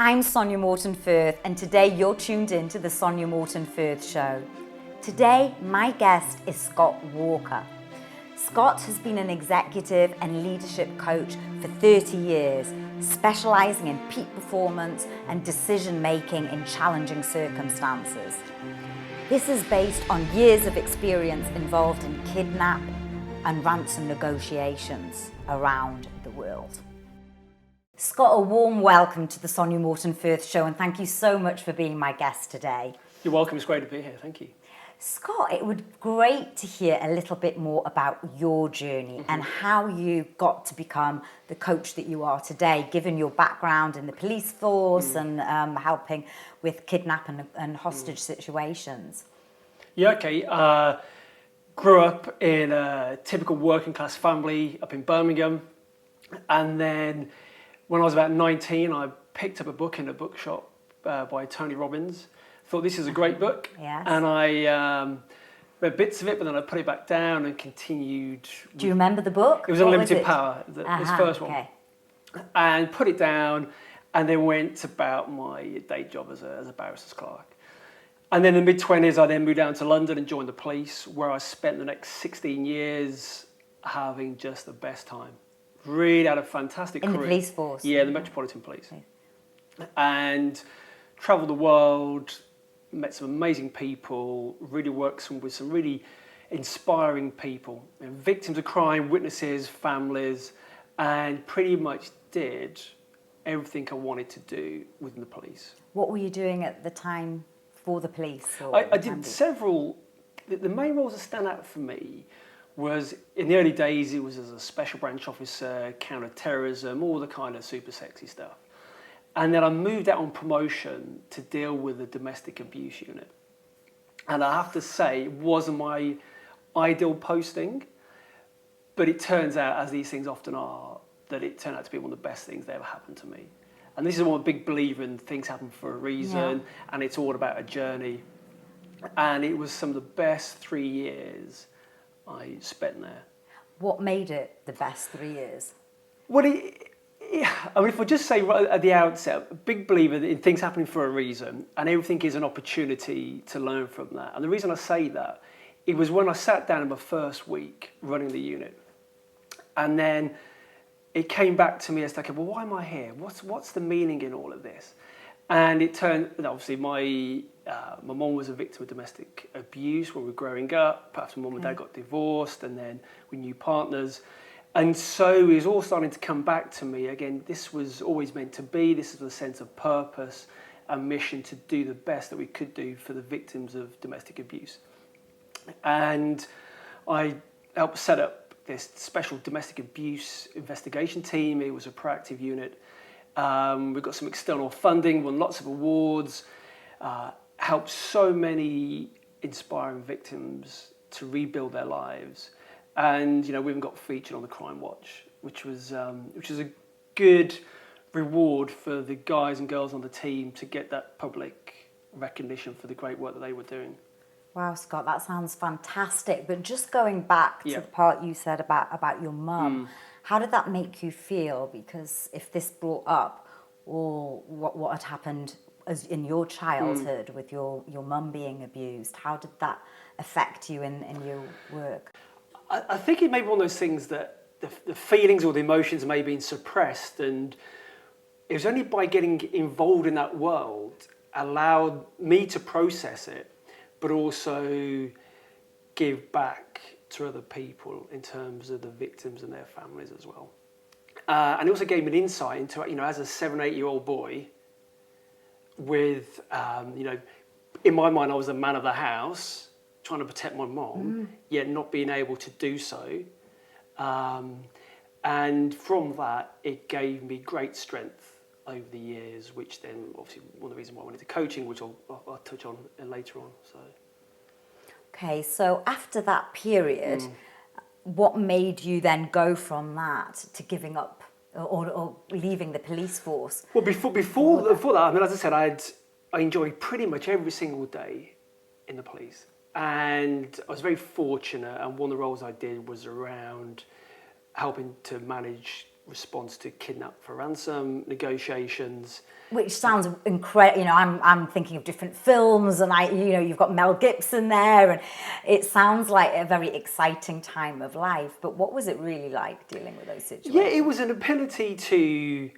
I'm Sonya Morton Firth, and today you're tuned in to the Sonya Morton Firth Show. Today, my guest is Scott Walker. Scott has been an executive and leadership coach for 30 years, specialising in peak performance and decision-making in challenging circumstances. This is based on years of experience involved in kidnap and ransom negotiations around the world. Scott, a warm welcome to the Sonya Morton Firth Show, and thank you so much for being my guest today. You're welcome, it's great to be here, thank you. Scott, it would be great to hear a little bit more about your journey and how you got to become the coach that you are today, given your background in the police force and helping with kidnap and hostage situations. Yeah, okay. Grew up in a typical working class family up in Birmingham, and then when I was about 19, I picked up a book in a bookshop by Tony Robbins. Thought this is a great book, Yes. and I read bits of it, but then I put it back down and continued. Do you remember the book? It was Unlimited Power, this first one. And put it down, and then went about my day job as a barrister's clerk. And then in the mid-20s, I then moved down to London and joined the police, where I spent the next 16 years having just the best time. Really had a fantastic career. In the police force? Yeah, the Metropolitan Police. Okay. And travelled the world, met some amazing people, really worked with some really inspiring people, victims of crime, witnesses, families, and pretty much did everything I wanted to do within the police. What were you doing at the time for the police? I did several. The main roles that stand out for me was, in the early days, it was as a special branch officer, counter-terrorism, all the kind of super sexy stuff. And then I moved out on promotion to deal with the domestic abuse unit. And I have to say, it wasn't my ideal posting, but it turns out, as these things often are, that it turned out to be one of the best things that ever happened to me. And this is one of the big believer in things happen for a reason, and it's all about a journey. And it was some of the best 3 years I spent there. What made it the best 3 years? Well, I mean, if I just say right at the outset, a big believer in things happening for a reason, and everything is an opportunity to learn from that. And the reason I say that, it was when I sat down in my first week running the unit, and then it came back to me as like, well, why am I here? What's the meaning in all of this? And it turned, obviously, my mum was a victim of domestic abuse when we were growing up. Perhaps my mum and dad got divorced, and then we knew partners. And so it was all starting to come back to me. Again, this was always meant to be. This is a sense of purpose and mission to do the best that we could do for the victims of domestic abuse. And I helped set up this special domestic abuse investigation team. It was a proactive unit. We got some external funding, won lots of awards, helped so many inspiring victims to rebuild their lives. And we even got featured on the Crime Watch, which was a good reward for the guys and girls on the team to get that public recognition for the great work that they were doing. Wow, Scott, that sounds fantastic. But just going back to the part you said about your mum, how did that make you feel? Because if this brought up all what had happened as in your childhood with your mum being abused, how did that affect you in your work? I think it may be one of those things that the feelings or the emotions may have been suppressed, and it was only by getting involved in that world allowed me to process it, but also give back to other people in terms of the victims and their families as well. And it also gave me an insight into, as a 7 or 8 year old boy, with, in my mind, I was the man of the house, trying to protect my mom, yet not being able to do so. And from that, it gave me great strength over the years, which then, obviously, one of the reasons why I went into coaching, which I'll touch on later on. So. Okay, so after that period, what made you then go from that to giving up or leaving the police force? Well, before that, I mean, as I said, I enjoyed pretty much every single day in the police. And I was very fortunate, and one of the roles I did was around helping to manage response to kidnap for ransom, negotiations. Which sounds incredible. You know, I'm thinking of different films, and you've got Mel Gibson there, and it sounds like a very exciting time of life. But what was it really like dealing with those situations? Yeah, it was an ability to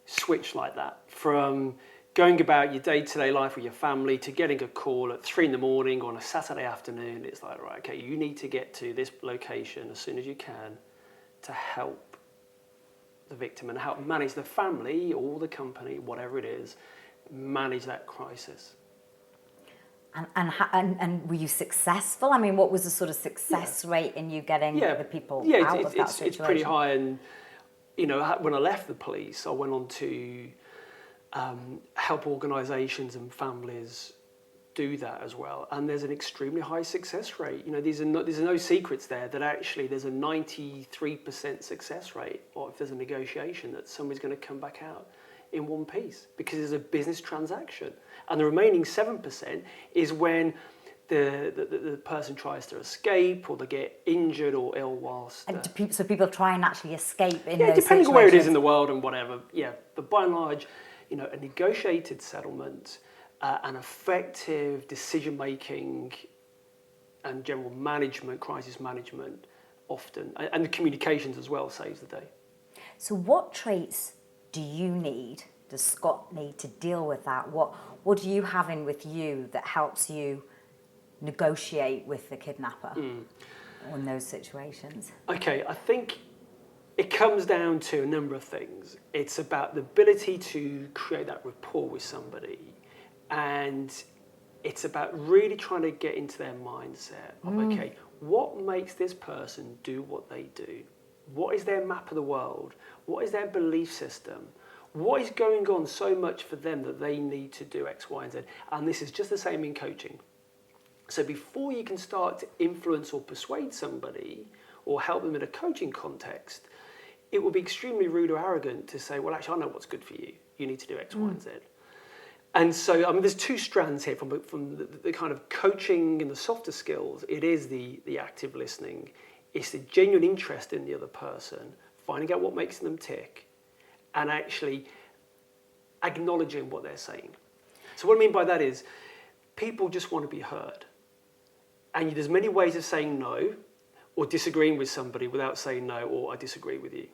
switch like that from going about your day-to-day life with your family to getting a call at 3 a.m. on a Saturday afternoon. It's like, right, okay, you need to get to this location as soon as you can to help the victim and help manage the family or the company, whatever it is, manage that crisis. And were you successful? I mean, what was the sort of success rate in you getting the people out of that situation? It's pretty high. And, when I left the police, I went on to help organisations and families do that as well. And there's an extremely high success rate. There's no secrets there that actually there's a 93% success rate, or if there's a negotiation, that somebody's going to come back out in one piece because it's a business transaction. And the remaining 7% is when the person tries to escape, or they get injured or ill whilst... So people try and actually escape in those depending situations. on where it is in the world and whatever. Yeah, but by and large, a negotiated settlement, an effective decision-making and general management, crisis management, often, and the communications as well, saves the day. So what traits does Scott need to deal with that? What do you have in with you that helps you negotiate with the kidnapper in those situations? Okay, I think it comes down to a number of things. It's about the ability to create that rapport with somebody, and it's about really trying to get into their mindset of, okay, what makes this person do what they do? What is their map of the world? What is their belief system? What is going on so much for them that they need to do X, Y, and Z? And this is just the same in coaching. So before you can start to influence or persuade somebody or help them in a coaching context, it would be extremely rude or arrogant to say, well, actually, I know what's good for you. You need to do X, Y, and Z. And so, there's two strands here from the kind of coaching and the softer skills. It is the active listening. It's the genuine interest in the other person, finding out what makes them tick, and actually acknowledging what they're saying. So what I mean by that is people just want to be heard. And there's many ways of saying no or disagreeing with somebody without saying no or I disagree with you.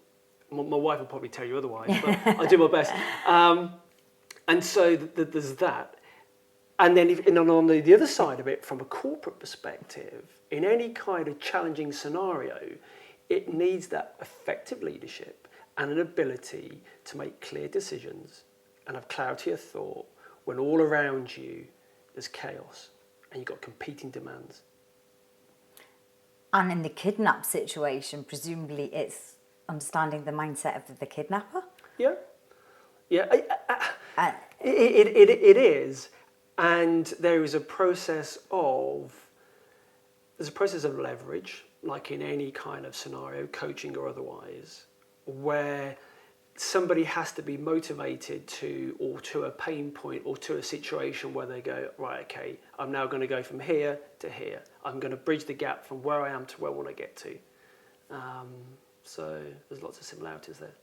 My wife will probably tell you otherwise, but I do my best. And so there's that. And then on the other side of it, from a corporate perspective, in any kind of challenging scenario, it needs that effective leadership and an ability to make clear decisions and have clarity of thought when all around you there's chaos and you've got competing demands. And in the kidnap situation, presumably it's understanding the mindset of the kidnapper? Yeah. It is. And there is a process of leverage, like in any kind of scenario, coaching or otherwise, where somebody has to be motivated to a pain point or to a situation where they go, right, okay, I'm now going to go from here to here. I'm going to bridge the gap from where I am to where I want to get to. So there's lots of similarities there.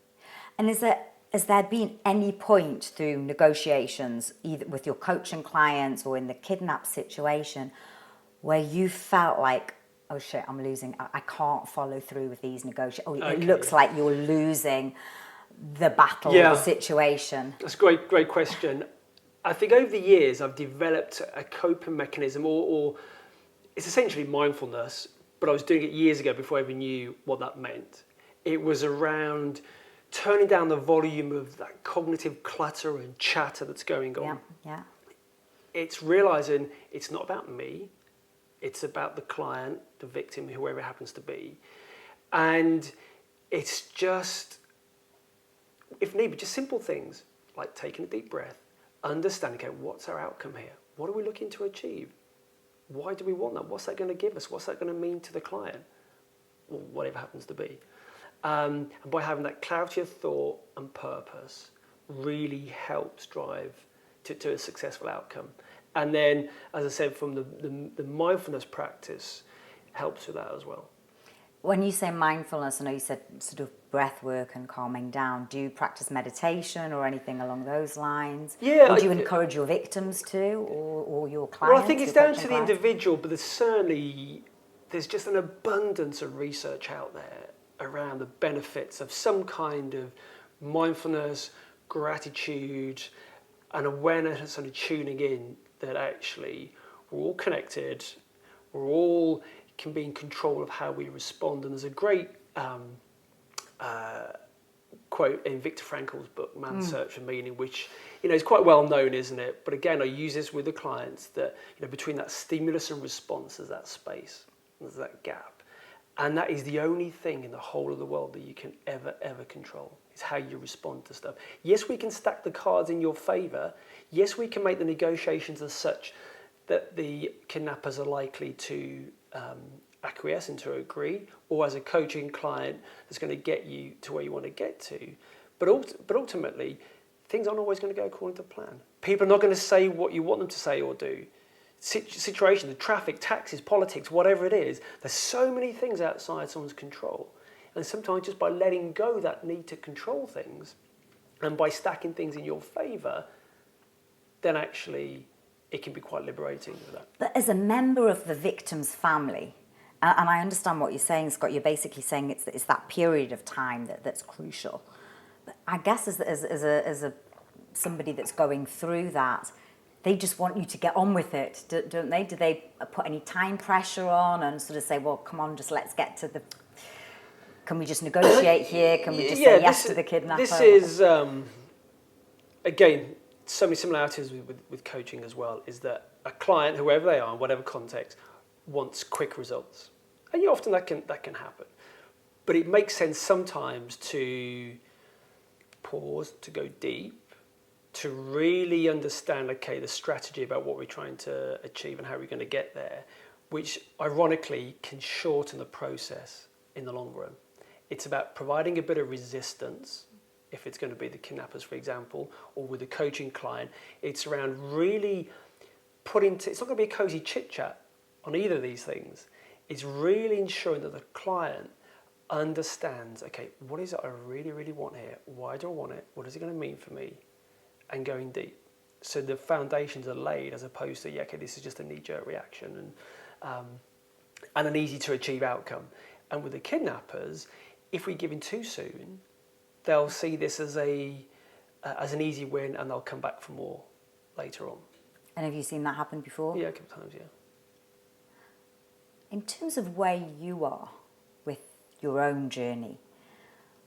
And has there been any point through negotiations, either with your coaching clients or in the kidnap situation, where you felt like, oh shit, I'm losing, I can't follow through with these negotiations. It looks like you're losing the battle, the situation. That's a great question. I think over the years I've developed a coping mechanism, or it's essentially mindfulness, but I was doing it years ago before I even knew what that meant. It was around turning down the volume of that cognitive clutter and chatter that's going on. Yeah. It's realising it's not about me, it's about the client, the victim, whoever it happens to be. And it's just, if need be, just simple things like taking a deep breath, understanding, okay, what's our outcome here? What are we looking to achieve? Why do we want that? What's that going to give us? What's that going to mean to the client? Or whatever happens to be. And by having that clarity of thought and purpose really helps drive to a successful outcome. And then, as I said, from the mindfulness practice helps with that as well. When you say mindfulness, I know you said sort of breath work and calming down. Do you practice meditation or anything along those lines? Yeah. Or do you encourage your victims to, or your clients? Well, I think it's down to the individual, but there's just an abundance of research out there around the benefits of some kind of mindfulness, gratitude, and awareness and tuning in that actually we're all connected, we're all can be in control of how we respond. And there's a great quote in Viktor Frankl's book, Man's Search for Meaning, which is quite well known, isn't it? But again, I use this with the clients that between that stimulus and response, there's that space, there's that gap, and that is the only thing in the whole of the world that you can ever control. Is how you respond to stuff. Yes, we can stack the cards in your favour. Yes, we can make the negotiations as such that the kidnappers are likely to acquiesce and to agree, or as a coaching client that's going to get you to where you want to get to. But ultimately, things aren't always going to go according to plan. People are not going to say what you want them to say or do. Situation, the traffic, taxes, politics, whatever it is, there's so many things outside someone's control. And sometimes just by letting go that need to control things and by stacking things in your favour, then actually it can be quite liberating for that. But as a member of the victim's family, and I understand what you're saying, Scott, you're basically saying it's that period of time that's crucial. But I guess as somebody that's going through that, they just want you to get on with it, don't they? Do they put any time pressure on and sort of say, well, come on, just let's get to the... Can we just negotiate here? Can we just say yes to the kidnapper? This is, again, so many similarities with coaching as well, is that a client, whoever they are, in whatever context, wants quick results. And often that can happen. But it makes sense sometimes to pause, to go deep, to really understand, the strategy about what we're trying to achieve and how we're going to get there, which ironically can shorten the process in the long run. It's about providing a bit of resistance, if it's going to be the kidnappers, for example, or with a coaching client. It's around really it's not going to be a cozy chit-chat on either of these things. It's really ensuring that the client understands, what is it I really, really want here? Why do I want it? What is it going to mean for me? And going deep. So the foundations are laid as opposed to, this is just a knee-jerk reaction and an easy-to-achieve outcome. And with the kidnappers, if we give in too soon, they'll see this as an easy win and they'll come back for more later on. And have you seen that happen before? Yeah, a couple of times, yeah. In terms of where you are with your own journey,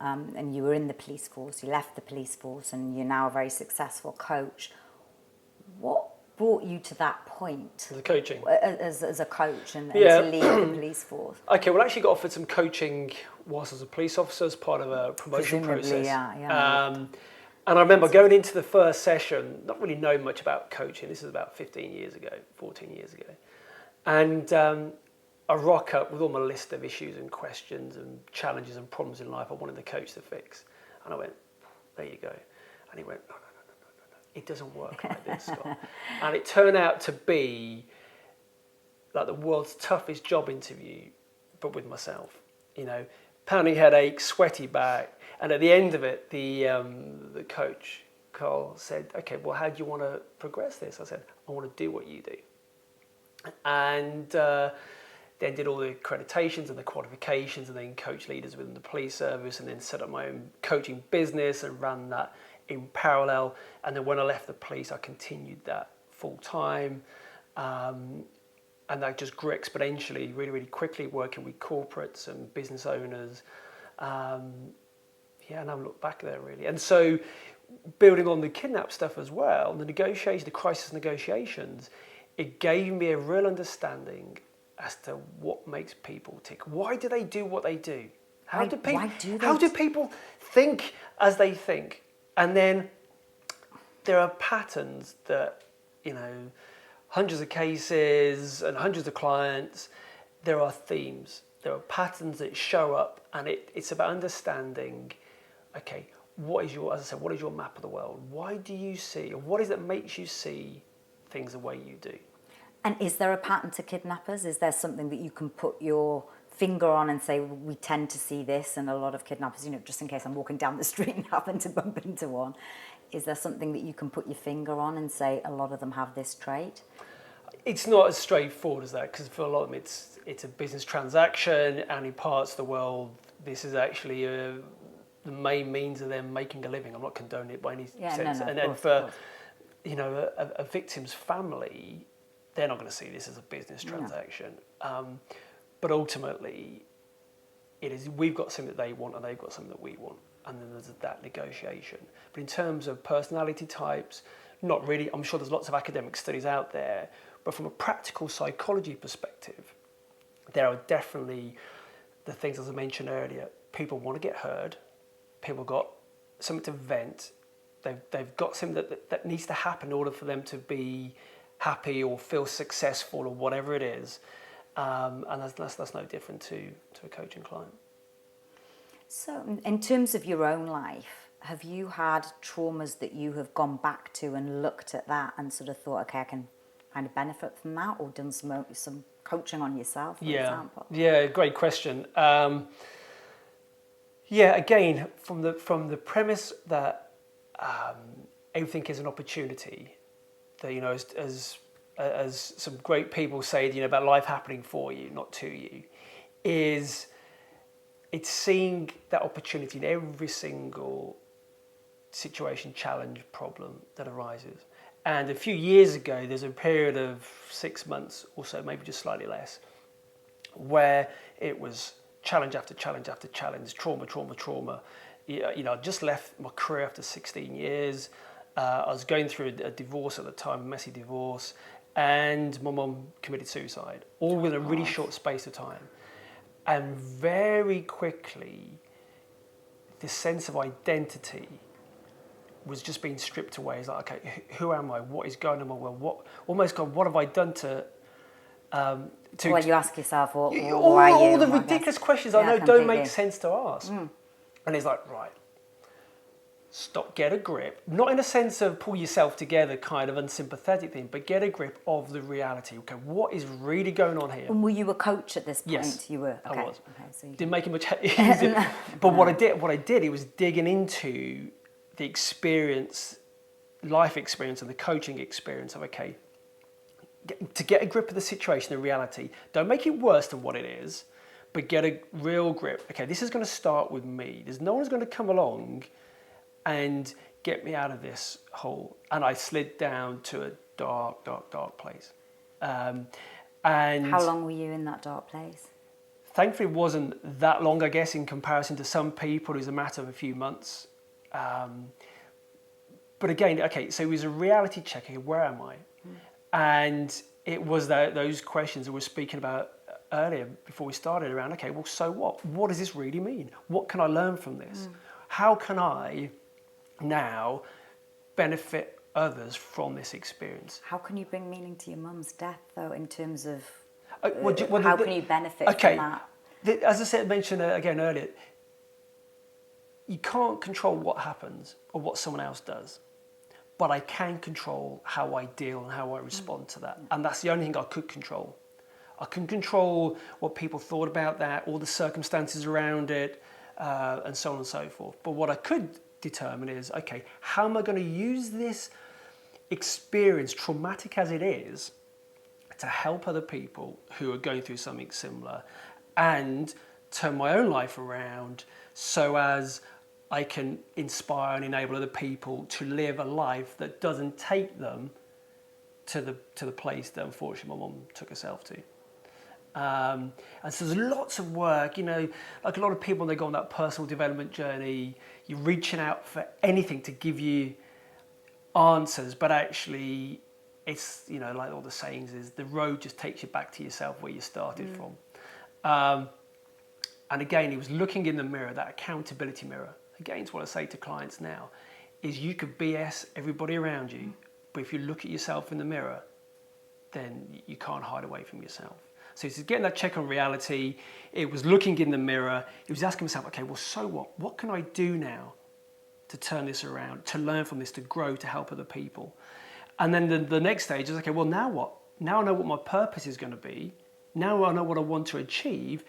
and you were in the police force, you left the police force, and you're now a very successful coach, what brought you to that point? As a coaching? As a coach and to lead the police force? Okay, well, I actually got offered some coaching whilst I was a police officer as part of a promotion process. Yeah. And I remember going into the first session, not really knowing much about coaching. This is about 14 years ago. And I rock up with all my list of issues and questions and challenges and problems in life I wanted the coach to fix. And I went, there you go. And he went, no. It doesn't work like this, Scott. And it turned out to be like the world's toughest job interview, but with myself. Pounding headache, sweaty back. And at the end of it, the coach, Carl, said, okay, well, how do you want to progress this? I said, I want to do what you do. And then did all the accreditations and the qualifications and then coach leaders within the police service and then set up my own coaching business and ran that in parallel. And then when I left the police, I continued that full time. And that just grew exponentially, really, really quickly, working with corporates and business owners. And I've looked back there, really. And so building on the kidnap stuff as well, the crisis negotiations, it gave me a real understanding as to what makes people tick. Why do they do what they do? How do people think as they think? And then there are patterns that, hundreds of cases and hundreds of clients, there are themes. There are patterns that show up, and it's about understanding, what is your map of the world? Why do you see, or what is it that makes you see things the way you do? And is there a pattern to kidnappers? Is there something that you can put your finger on and say, we tend to see this, and a lot of kidnappers, just in case I'm walking down the street and happen to bump into one, is there something that you can put your finger on and say a lot of them have this trait? It's not as straightforward as that, because for a lot of them it's a business transaction, and in parts of the world this is actually the main means of them making a living. I'm not condoning it by any sense. No, and then for a victim's family, they're not going to see this as a business transaction. No. But ultimately, we've got something that they want and they've got something that we want, and then there's that negotiation. But in terms of personality types, not really. I'm sure there's lots of academic studies out there, but from a practical psychology perspective, there are definitely the things, as I mentioned earlier. People want to get heard. People got something to vent. They've got something that needs to happen in order for them to be happy or feel successful or whatever it is. And that's no different to a coaching client. So in terms of your own life, have you had traumas that you have gone back to and looked at that and sort of thought, okay, I can kind of benefit from that, or done some coaching on yourself, for example? Yeah, great question. Again, from the premise that everything is an opportunity, that as some great people say, about life happening for you, not to you, it's seeing that opportunity in every single situation, challenge, problem that arises. And a few years ago, there's a period of 6 months or so, maybe just slightly less, where it was challenge after challenge after challenge, trauma. I just left my career after 16 years. I was going through a divorce at the time, a messy divorce, and my mum committed suicide, all within a really short space of time. And very quickly, this sense of identity was just being stripped away. It's like, okay, who am I? What is going on in my world? What have I done to well, you ask yourself, who are you? All the ridiculous questions I know don't make sense to ask. And it's like, right, stop, get a grip. Not in a sense of pull yourself together kind of unsympathetic thing, but get a grip of the reality. Okay, what is really going on here? And were you a coach at this point? Yes, you were. Okay. I was. Okay, so didn't make it much easier. But what I did, it was digging into the experience, life experience, and the coaching experience of, okay, to get a grip of the situation, the reality. Don't make it worse than what it is, but get a real grip. Okay, this is going to start with me. There's no one's going to come along and get me out of this hole. And I slid down to a dark, dark, dark place. And how long were you in that dark place? Thankfully, it wasn't that long, I guess, in comparison to some people. It was a matter of a few months. But again, okay, so it was a reality check. Okay, where am I? And it was those questions that we were speaking about earlier before we started around, okay, well, so what? What does this really mean? What can I learn from this? How can I now benefit others from this experience? How can you bring meaning to your mum's death, though, in terms of how can you benefit from that? As I mentioned again earlier, you can't control what happens or what someone else does, but I can control how I deal and how I respond to that. And that's the only thing I could control. I can control what people thought about that, all the circumstances around it, and so on and so forth. But what I could determine is, okay, how am I going to use this experience, traumatic as it is, to help other people who are going through something similar, and turn my own life around so as I can inspire and enable other people to live a life that doesn't take them to the place that unfortunately my mum took herself to. And so there's lots of work, like a lot of people when they go on that personal development journey, you're reaching out for anything to give you answers, but actually it's, like all the sayings is, the road just takes you back to yourself where you started from. And again, it was looking in the mirror, that accountability mirror. Again, it's what I say to clients now, is you could BS everybody around you, but if you look at yourself in the mirror, then you can't hide away from yourself. So it's getting that check on reality. It was looking in the mirror. It was asking myself, okay, well, so what? What can I do now to turn this around, to learn from this, to grow, to help other people? And then the next stage is, okay, well, now what? Now I know what my purpose is going to be. Now I know what I want to achieve.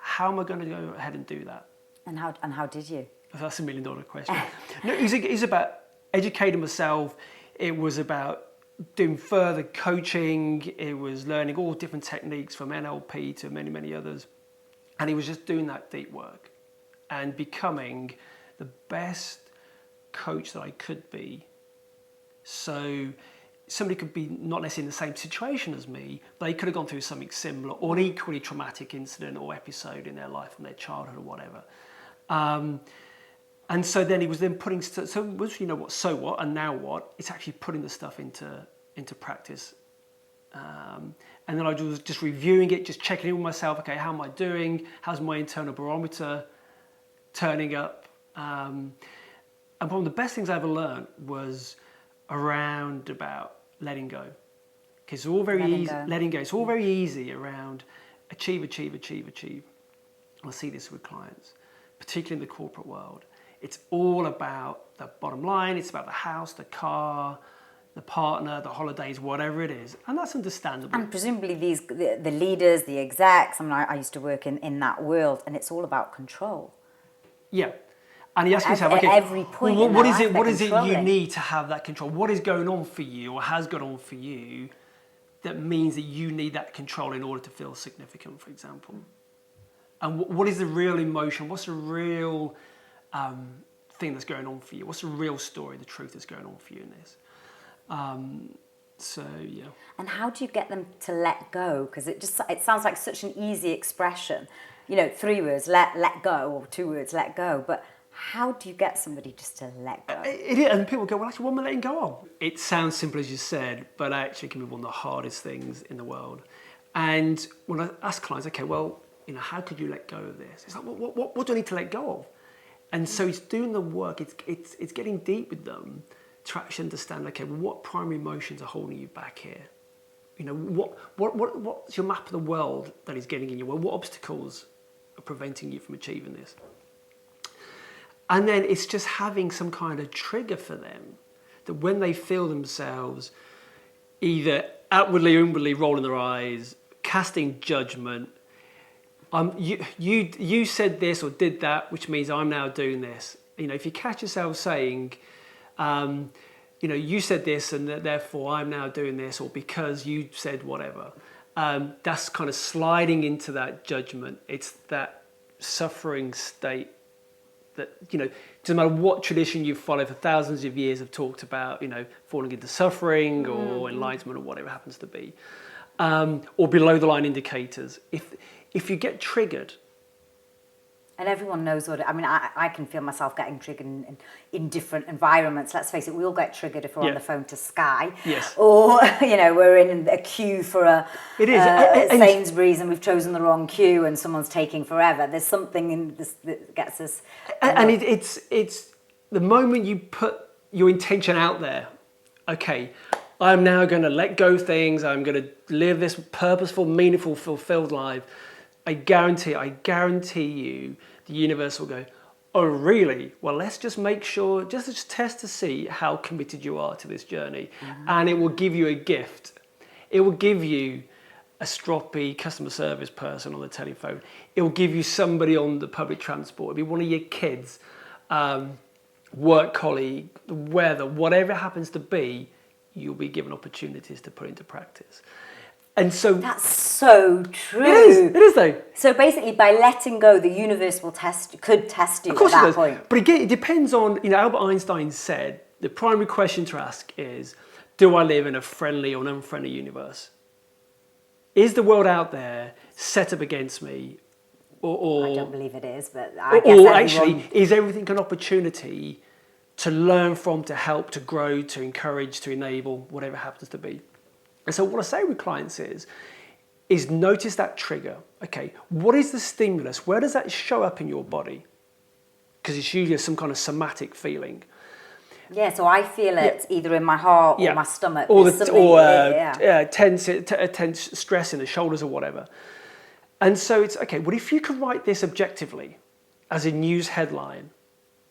how am I going to go ahead and do that? And how did you? That's $1 million question. No, it was about educating myself. It was about doing further coaching. It was learning all different techniques from NLP to many, many others. And it was just doing that deep work and becoming the best coach that I could be. So somebody could be not necessarily in the same situation as me, but they could have gone through something similar or an equally traumatic incident or episode in their life from their childhood or whatever. And so then he was then putting, so it was, so what, and now what? It's actually putting the stuff into practice. And then I was just reviewing it, just checking in with myself. Okay, how am I doing? How's my internal barometer turning up? And one of the best things I ever learned was around about letting go. Okay, it's all very easy. Letting go. It's all very easy around achieve. I see this with clients, particularly in the corporate world. It's all about the bottom line. It's about the house, the car, the partner, the holidays, whatever it is. And that's understandable. And presumably the leaders, the execs, I used to work in that world, and it's all about control. Yeah. And he asked himself, okay, every point what is it you need to have that control? What is going on for you or has gone on for you that means that you need that control in order to feel significant, for example? And what is the real emotion? What's the real thing that's going on for you? What's the real story, the truth that's going on for you in this? So, yeah. And how do you get them to let go? Because it sounds like such an easy expression. 3 words, let go, or 2 words, let go. But how do you get somebody just to let go? It is, and people go, well, actually, what am I letting go of? It sounds simple as you said, but actually it can be one of the hardest things in the world. And when I ask clients, okay, well, how could you let go of this? It's like, what do I need to let go of? And so it's doing the work. It's getting deep with them to actually understand, okay, well, what primary emotions are holding you back here? What's your map of the world that is getting in your way? What obstacles are preventing you from achieving this? And then it's just having some kind of trigger for them that when they feel themselves either outwardly or inwardly rolling their eyes, casting judgment, you said this or did that, which means I'm now doing this. If you catch yourself saying, you said this and therefore I'm now doing this, or because you said whatever, that's kind of sliding into that judgment. It's that suffering state that, doesn't matter what tradition you follow for thousands of years have talked about, falling into suffering or enlightenment or whatever it happens to be, or below the line indicators. If you get triggered, and everyone knows what I can feel myself getting triggered in different environments. Let's face it, we all get triggered if we're on the phone to Sky. Yes. Or, we're in a queue for a Sainsbury's and we've chosen the wrong queue and someone's taking forever. There's something in this that gets us... And it's the moment you put your intention out there, okay, I'm now going to let go of things, I'm going to live this purposeful, meaningful, fulfilled life. I guarantee you, the universe will go, oh, really? Well, let's just make sure, just test to see how committed you are to this journey. Mm-hmm. And it will give you a gift. It will give you a stroppy customer service person on the telephone. It will give you somebody on the public transport. It'll be one of your kids, work colleague, the weather, whatever it happens to be, you'll be given opportunities to put into practice. And so that's so true. It is though. So basically, by letting go, the universe could test you at that point. But again, it depends on, Albert Einstein said, the primary question to ask is, do I live in a friendly or an unfriendly universe? Is the world out there set up against me? Or I don't believe it is, but I guess actually, is everything an opportunity to learn from, to help, to grow, to encourage, to enable, whatever it happens to be? And so what I say with clients is notice that trigger. Okay, what is the stimulus? Where does that show up in your body? Because it's usually some kind of somatic feeling. Yeah, so I feel it either in my heart or my stomach. Or tense stress in the shoulders or whatever. And so it's, okay, well, if you could write this objectively as a news headline,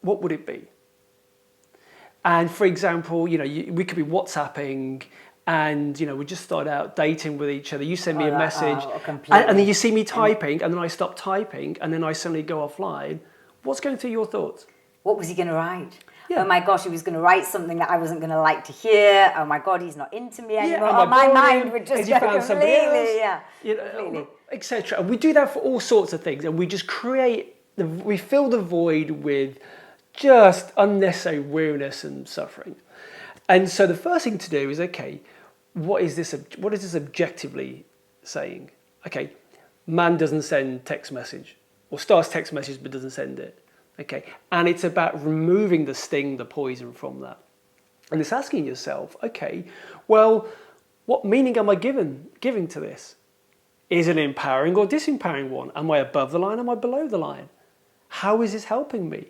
what would it be? And for example, we could be WhatsApping and we just started out dating with each other. You send me a message, completely. and then you see me typing, and then I stop typing, and then I suddenly go offline. What's going through your thoughts? What was he going to write? Yeah. Oh my gosh, he was going to write something that I wasn't going to like to hear. Oh my God, he's not into me anymore. Yeah, my mind would just go completely, completely, etc. And we do that for all sorts of things, and we just we fill the void with just unnecessary weariness and suffering. And so the first thing to do is, okay, what is this objectively saying? Okay, man doesn't send text message, or starts text message but doesn't send it. Okay, and it's about removing the sting, the poison from that. And it's asking yourself, okay, well, what meaning am I giving to this? Is it an empowering or disempowering one? Am I above the line? Am I below the line? How is this helping me?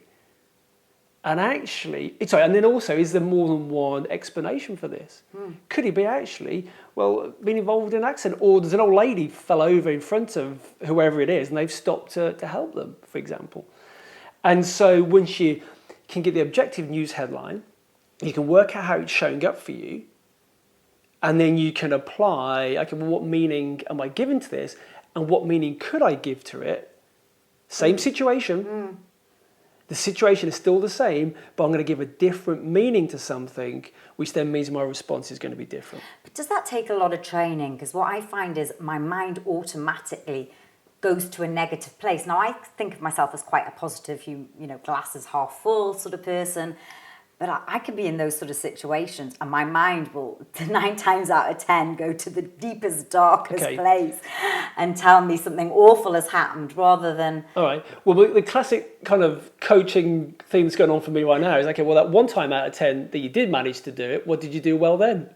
And actually, and then also, is there more than one explanation for this? Could it be actually, being involved in an accident, or there's an old lady fell over in front of whoever it is and they've stopped to help them, for example. And so once you can get the objective news headline, you can work out how it's showing up for you, and then you can apply, okay, well, what meaning am I giving to this, and what meaning could I give to it? Same situation. The situation is still the same, but I'm going to give a different meaning to something, which then means my response is going to be different. But does that take a lot of training? Because what I find is my mind automatically goes to a negative place. Now, I think of myself as quite a positive, glasses half full sort of person, but I could be in those sort of situations and my mind will 9 times out of 10 go to the deepest, darkest place and tell me something awful has happened rather than... All right. Well, the classic kind of coaching thing that's going on for me right now is, okay, well, that 1 time out of 10 that you did manage to do it, what did you do well then?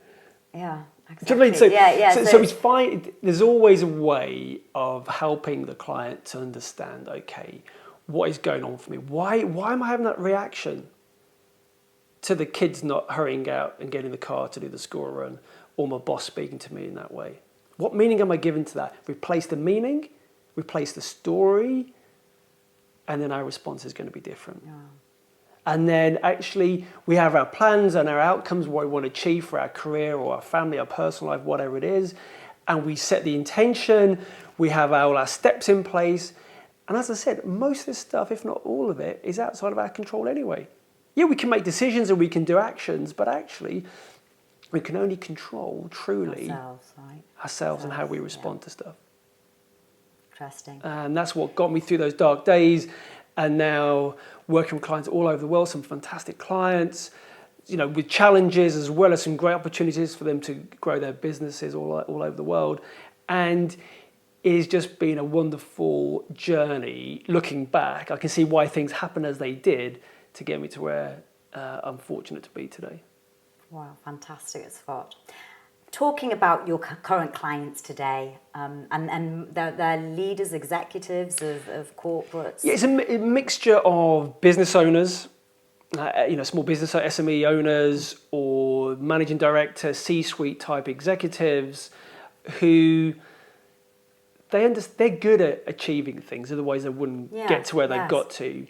Yeah. Exactly. Do you know what I mean? So it's fine. There's always a way of helping the client to understand, okay, what is going on for me? Why am I having that reaction to the kids not hurrying out and getting the car to do the school run, or my boss speaking to me in that way? What meaning am I giving to that? Replace the meaning, replace the story, and then our response is going to be different. Yeah. And then actually we have our plans and our outcomes, what we want to achieve for our career or our family, our personal life, whatever it is. And we set the intention, we have all our steps in place. And as I said, most of this stuff, if not all of it, is outside of our control anyway. Yeah, we can make decisions and we can do actions, but actually we can only control truly ourselves and how we respond to stuff. Interesting. And that's what got me through those dark days. And now working with clients all over the world, some fantastic clients, with challenges as well as some great opportunities for them to grow their businesses all over the world. And it has just been a wonderful journey. Looking back, I can see why things happened as they did to get me to where I'm fortunate to be today. Wow, fantastic, Scott. Talking about your current clients today, and they're leaders, executives of corporates. Yeah, it's a mixture of business owners, small business SME owners, or managing director, C-suite type executives, who they're good at achieving things. Otherwise, they wouldn't get to where they've got to.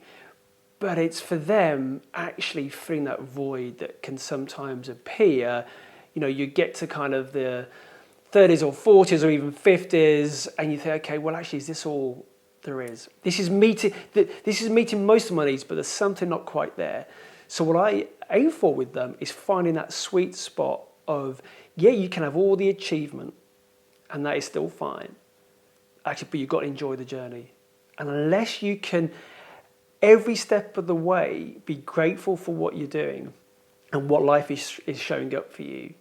But it's for them actually filling that void that can sometimes appear. You get to kind of the 30s or 40s or even 50s, and you think, okay, well, actually, is this all there is? This is meeting most of my needs, but there's something not quite there. So what I aim for with them is finding that sweet spot of, you can have all the achievement, and that is still fine. Actually, but you've got to enjoy the journey. And unless you can, every step of the way, be grateful for what you're doing and what life is showing up for you,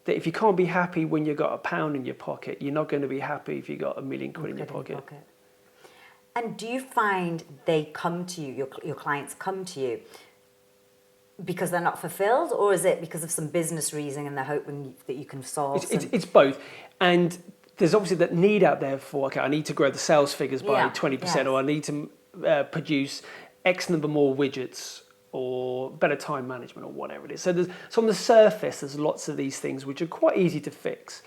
that if you can't be happy when you've got £1 in your pocket, you're not going to be happy if you've got £1 million in your pocket. And do you find they come to you, your clients come to you because they're not fulfilled, or is it because of some business reason and they're hoping that you can solve? It's both. And there's obviously that need out there for, okay, I need to grow the sales figures by 20%, or I need to produce X number more widgets, or better time management, or whatever it is. So on the surface, there's lots of these things which are quite easy to fix.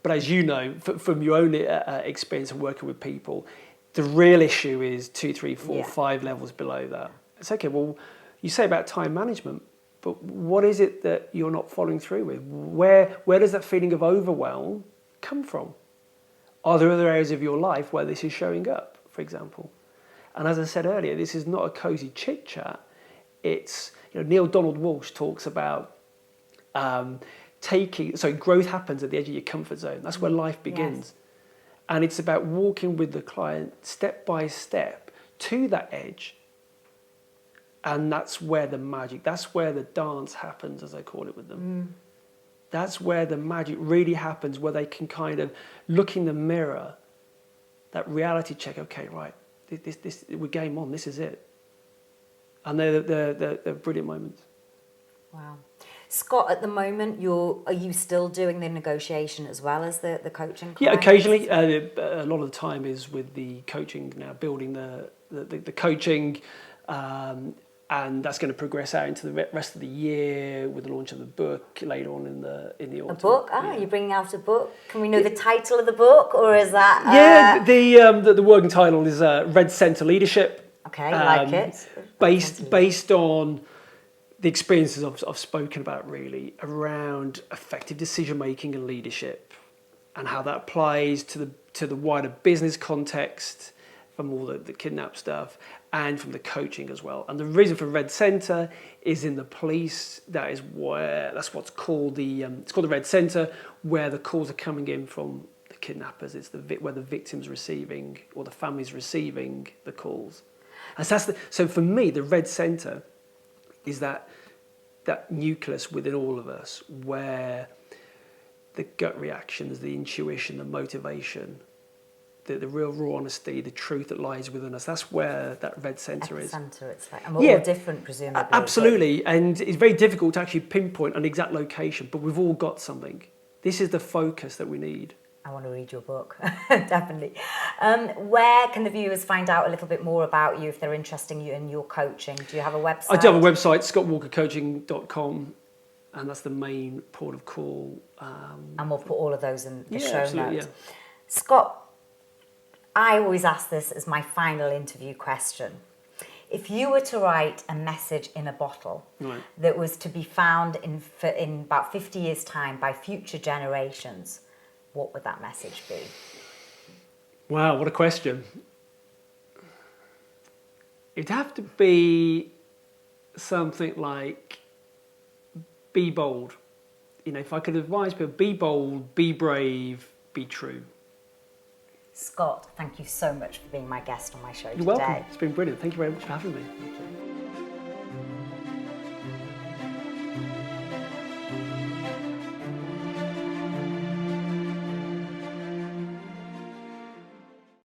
But as you know, from your own experience of working with people, the real issue is 2, 3, 4, 5 levels below that. It's okay, well, you say about time management. but what is it that you're not following through with? Where does that feeling of overwhelm come from? Are there other areas of your life where this is showing up, for example? And as I said earlier, this is not a cozy chit chat. It's, Neil Donald Walsh talks about growth happens at the edge of your comfort zone. That's where life begins. Yes. And it's about walking with the client step by step to that edge. And that's where the magic, that's where the dance happens, as I call it with them. That's where the magic really happens, where they can kind of look in the mirror, that reality check, okay, right, this we're game on, this is it. And they're brilliant moments. Wow. Scott, at the moment, are you still doing the negotiation as well as the coaching clients? Yeah, occasionally. A lot of the time is with the coaching now, building the coaching, and that's going to progress out into the rest of the year with the launch of the book later on in the autumn. A book? Oh, you're bringing out a book. Can we know the title of the book, or is that? The working title is Red Centre Leadership. Okay, like it. Based on the experiences I've spoken about, really, around effective decision making and leadership, and how that applies to the wider business context, from all the kidnap stuff, and from the coaching as well. And the reason for Red Centre is in the police. That's what's called it's called the Red Centre, where the calls are coming in from the kidnappers. It's where the victim's receiving, or the family's receiving the calls. And so for me, the Red Centre is that nucleus within all of us, where the gut reactions, the intuition, the motivation, the real raw honesty, the truth that lies within us, that's where that Red Centre is. Centre, it's like, and we're all different, presumably. Absolutely, and it's very difficult to actually pinpoint an exact location, but we've all got something. This is the focus that we need. I want to read your book, definitely. Where can the viewers find out a little bit more about you if they're interested in your coaching? Do you have a website? I do have a website, scottwalkercoaching.com, and that's the main port of call. And we'll put all of those in the show notes. Yeah. Scott, I always ask this as my final interview question. If you were to write a message in a bottle that was to be found in about 50 years' time by future generations, what would that message be? Wow, what a question. It'd have to be something like, be bold. If I could advise people, be bold, be brave, be true. Scott, thank you so much for being my guest on my show today. You're welcome. It's been brilliant. Thank you very much for having me. Thank you.